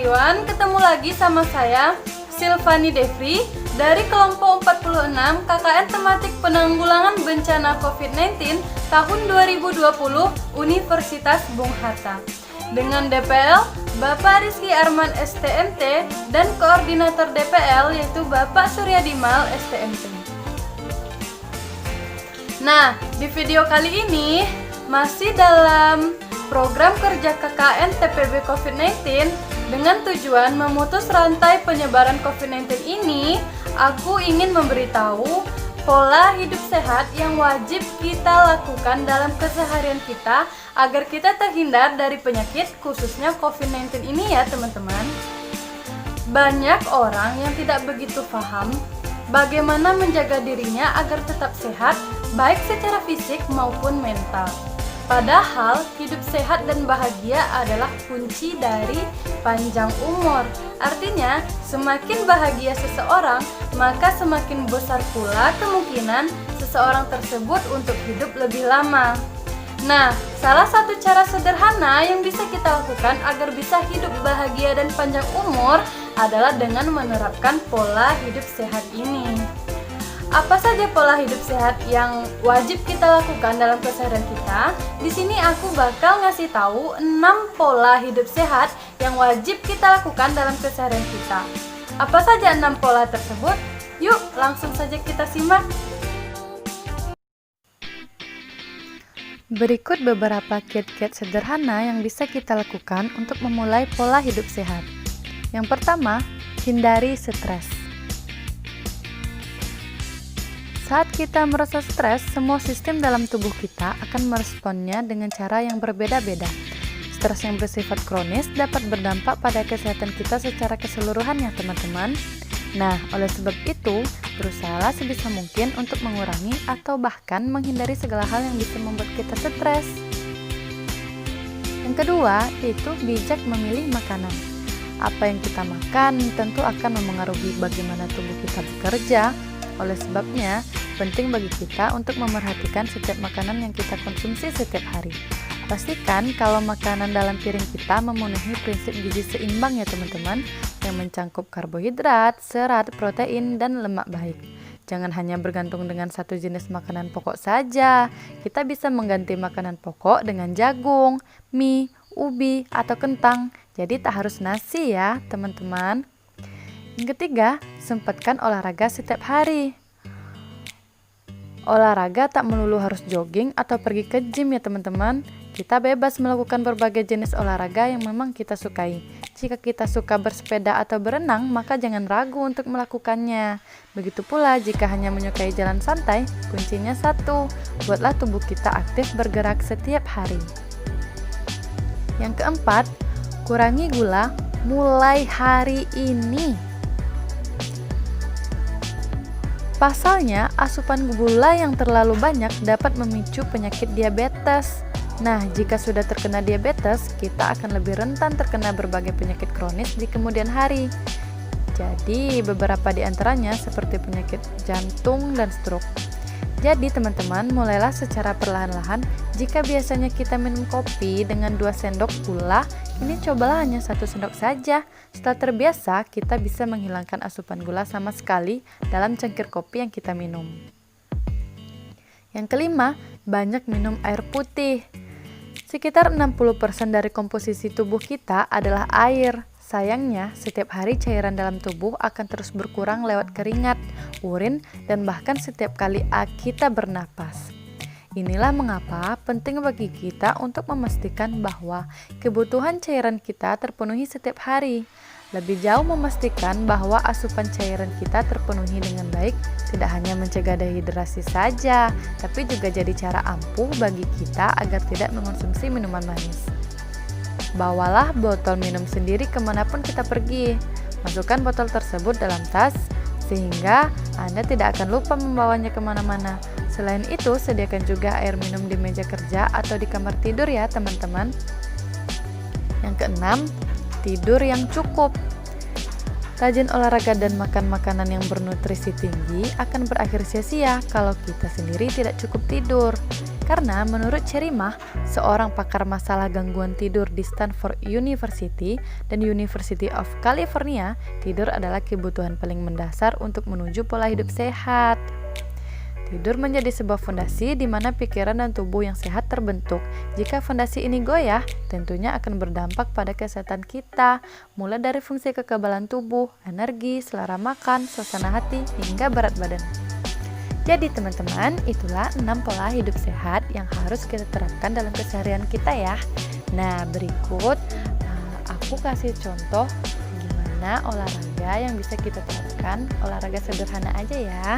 everyone, ketemu lagi sama saya Silvani Devri dari kelompok 46 KKN Tematik Penanggulangan Bencana COVID-19 tahun 2020 Universitas Bung Hatta dengan DPL Bapak Rizky Arman STMT dan Koordinator DPL yaitu Bapak Surya Dimal STMT. Nah, di video kali ini masih dalam program kerja KKN TPB COVID-19 dengan tujuan memutus rantai penyebaran COVID-19 ini, aku ingin memberitahu pola hidup sehat yang wajib kita lakukan dalam keseharian kita agar kita terhindar dari penyakit khususnya COVID-19 ini ya teman-teman. Banyak orang yang tidak begitu paham bagaimana menjaga dirinya agar tetap sehat baik secara fisik maupun mental. Padahal hidup sehat dan bahagia adalah kunci dari panjang umur. Artinya, semakin bahagia seseorang, maka semakin besar pula kemungkinan seseorang tersebut untuk hidup lebih lama. Nah, salah satu cara sederhana yang bisa kita lakukan agar bisa hidup bahagia dan panjang umur adalah dengan menerapkan pola hidup sehat ini. Apa saja pola hidup sehat yang wajib kita lakukan dalam keseharian kita? Di sini aku bakal ngasih tahu 6 pola hidup sehat yang wajib kita lakukan dalam keseharian kita. Apa saja 6 pola tersebut? Yuk, langsung saja kita simak. Berikut beberapa kiat-kiat sederhana yang bisa kita lakukan untuk memulai pola hidup sehat. Yang pertama, hindari stres. Saat kita merasa stres, semua sistem dalam tubuh kita akan meresponnya dengan cara yang berbeda-beda. Stres yang bersifat kronis dapat berdampak pada kesehatan kita secara keseluruhan ya teman-teman. Nah, oleh sebab itu, berusahalah sebisa mungkin untuk mengurangi atau bahkan menghindari segala hal yang bisa membuat kita stres. Yang kedua, yaitu bijak memilih makanan. Apa yang kita makan tentu akan memengaruhi bagaimana tubuh kita bekerja. Oleh sebabnya, penting bagi kita untuk memerhatikan setiap makanan yang kita konsumsi setiap hari. Pastikan kalau makanan dalam piring kita memenuhi prinsip gizi seimbang ya teman-teman, yang mencangkup karbohidrat, serat, protein, dan lemak baik. Jangan hanya bergantung dengan satu jenis makanan pokok saja. Kita bisa mengganti makanan pokok dengan jagung, mie, ubi, atau kentang. Jadi tak harus nasi ya teman-teman. Yang ketiga, sempatkan olahraga setiap hari. Olahraga tak melulu harus jogging atau pergi ke gym ya teman-teman. Kita bebas melakukan berbagai jenis olahraga yang memang kita sukai. Jika kita suka bersepeda atau berenang, maka jangan ragu untuk melakukannya. Begitu pula jika hanya menyukai jalan santai, kuncinya satu, buatlah tubuh kita aktif bergerak setiap hari. Yang keempat, kurangi gula mulai hari ini. Pasalnya, asupan gula yang terlalu banyak dapat memicu penyakit diabetes. Nah, jika sudah terkena diabetes, kita akan lebih rentan terkena berbagai penyakit kronis di kemudian hari. Jadi, beberapa di antaranya seperti penyakit jantung dan stroke. Jadi, teman-teman, mulailah secara perlahan-lahan. Jika biasanya kita minum kopi dengan 2 sendok gula, ini cobalah hanya 1 sendok saja. Setelah terbiasa, kita bisa menghilangkan asupan gula sama sekali dalam cangkir kopi yang kita minum. Yang kelima, banyak minum air putih. Sekitar 60% dari komposisi tubuh kita adalah air. Sayangnya, setiap hari cairan dalam tubuh akan terus berkurang lewat keringat, urin, dan bahkan setiap kali kita bernapas. Inilah mengapa penting bagi kita untuk memastikan bahwa kebutuhan cairan kita terpenuhi setiap hari. Lebih jauh memastikan bahwa asupan cairan kita terpenuhi dengan baik tidak hanya mencegah dehidrasi saja, tapi juga jadi cara ampuh bagi kita agar tidak mengonsumsi minuman manis. Bawalah botol minum sendiri kemanapun kita pergi. Masukkan botol tersebut dalam tas, sehingga Anda tidak akan lupa membawanya kemana-mana. Selain itu, sediakan juga air minum di meja kerja atau di kamar tidur ya teman-teman. Yang keenam, tidur yang cukup. Rajin olahraga dan makan makanan yang bernutrisi tinggi akan berakhir sia-sia kalau kita sendiri tidak cukup tidur. Karena menurut Cherimah, seorang pakar masalah gangguan tidur di Stanford University dan University of California, tidur adalah kebutuhan paling mendasar untuk menuju pola hidup sehat. Tidur menjadi sebuah fondasi di mana pikiran dan tubuh yang sehat terbentuk. Jika fondasi ini goyah, tentunya akan berdampak pada kesehatan kita, mulai dari fungsi kekebalan tubuh, energi, selera makan, suasana hati, hingga berat badan. Jadi teman-teman, itulah 6 pola hidup sehat yang harus kita terapkan dalam keseharian kita ya. Nah, berikut aku kasih contoh gimana olahraga yang bisa kita terapkan, olahraga sederhana aja ya.